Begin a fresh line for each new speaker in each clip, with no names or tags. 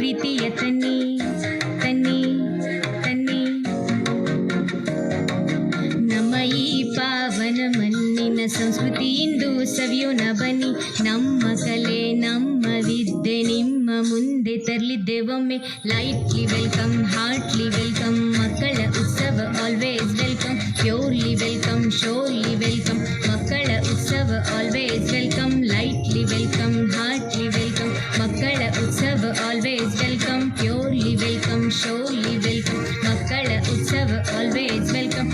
ಪ್ರೀತಿಯ ತನ್ನಿ ತನ್ನಿ ತನ್ನಿ. ನಮ್ಮ ಈ ಪಾವನ ಮಣ್ಣಿನ ಸಂಸ್ಕೃತಿ ಇಂದು ಸವಿಯೋಣ ಬನ್ನಿ. ನಮ್ಮ ಕಲೆ ನಮ್ಮ ವಿದ್ಯೆ ನಿಮ್ಮ ಮುಂದೆ ತರಲಿದ್ದೇವೊಮ್ಮೆ. ಲೈಟ್ಲಿ ವೆಲ್ಕಮ್, ಹಾರ್ಟ್ಲಿ ವೆಲ್ಕಮ್, ಮಕ್ಕಳ ಉತ್ಸವ always welcome. Purely welcome, surely welcome, ಮಕ್ಕಳ ಉತ್ಸವ always welcome. Lightly welcome, heartly welcome, ಮಕ್ಕಳ ಉತ್ಸವ always welcome. Purely welcome, surely welcome, ಮಕ್ಕಳ ಉತ್ಸವ ಆಲ್ವೇಸ್ ವೆಲ್ಕಮ್.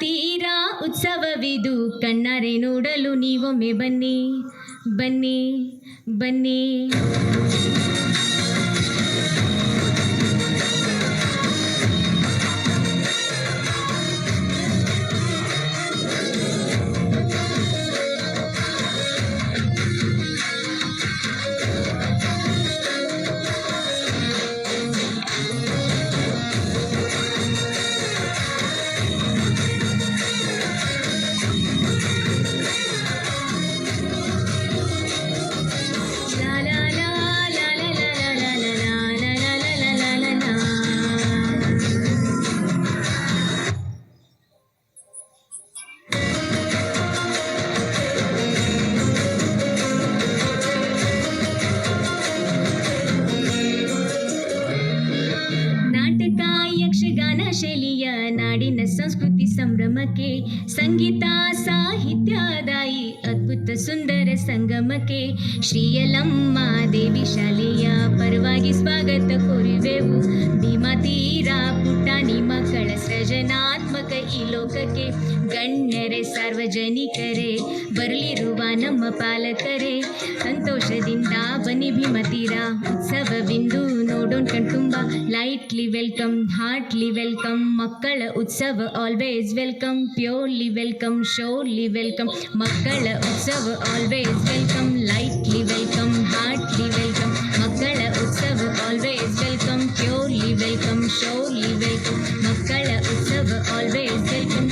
ತೀರ ಉತ್ಸವವಿದು ಕಣ್ಣಾರೆ ನೋಡಲು ನೀವೊಮ್ಮೆ ಬನ್ನಿ ಬನ್ನಿ ಬನ್ನಿ. ಯಕ್ಷಗಾನ ಶೈಲಿಯ ನಾಡಿನ ಸಂಸ್ಕೃತಿ ಸಂಭ್ರಮಕ್ಕೆ, ಸಂಗೀತ ಸಾಹಿತ್ಯದಾಯಿ ಅದ್ಭುತ ಸುಂದರ ಸಂಗಮಕ್ಕೆ ಶ್ರೀಯಲಮ್ಮ ದೇವಿ ಶಾಲೆಯ ಪರವಾಗಿ ಸ್ವಾಗತ ಕೋರುವೆವು. ಭೀಮಾತೀರ ಪುಟಾಣಿ ಮಕ್ಕಳ ಸೃಜನಾತ್ಮಕ ಈ ಲೋಕಕ್ಕೆ ಗಣ್ಯರೇ ಸಾರ್ವಜನಿಕರೇ ಬರಲಿರುವ ನಮ್ಮ ಪಾಲಕರೇ ಸಂತೋಷದಿಂದ ಬನ್ನಿ ಭೀಮಾತೀರ ಉತ್ಸವವಿಂದು ನೋಡೋಣ ಕಣ್ತುಂಬ. ಲೈಟ್ಲಿ ವೆಲ್ಕಮ್, ಹಾರ್ಟ್ಲಿ ವೆಲ್ಕಮ್, ಮಕ್ಕಳ ಉತ್ಸವ always welcome. Purely welcome, surely welcome, ಮಕ್ಕಳ ಉತ್ಸವ always welcome. Lightly welcome, heartly welcome, ಮಕ್ಕಳ ಉತ್ಸವ always welcome. Purely welcome, surely welcome, ಮಕ್ಕಳ ಉತ್ಸವ ಆಲ್ವೇಸ್ ವೆಲ್ಕಮ್.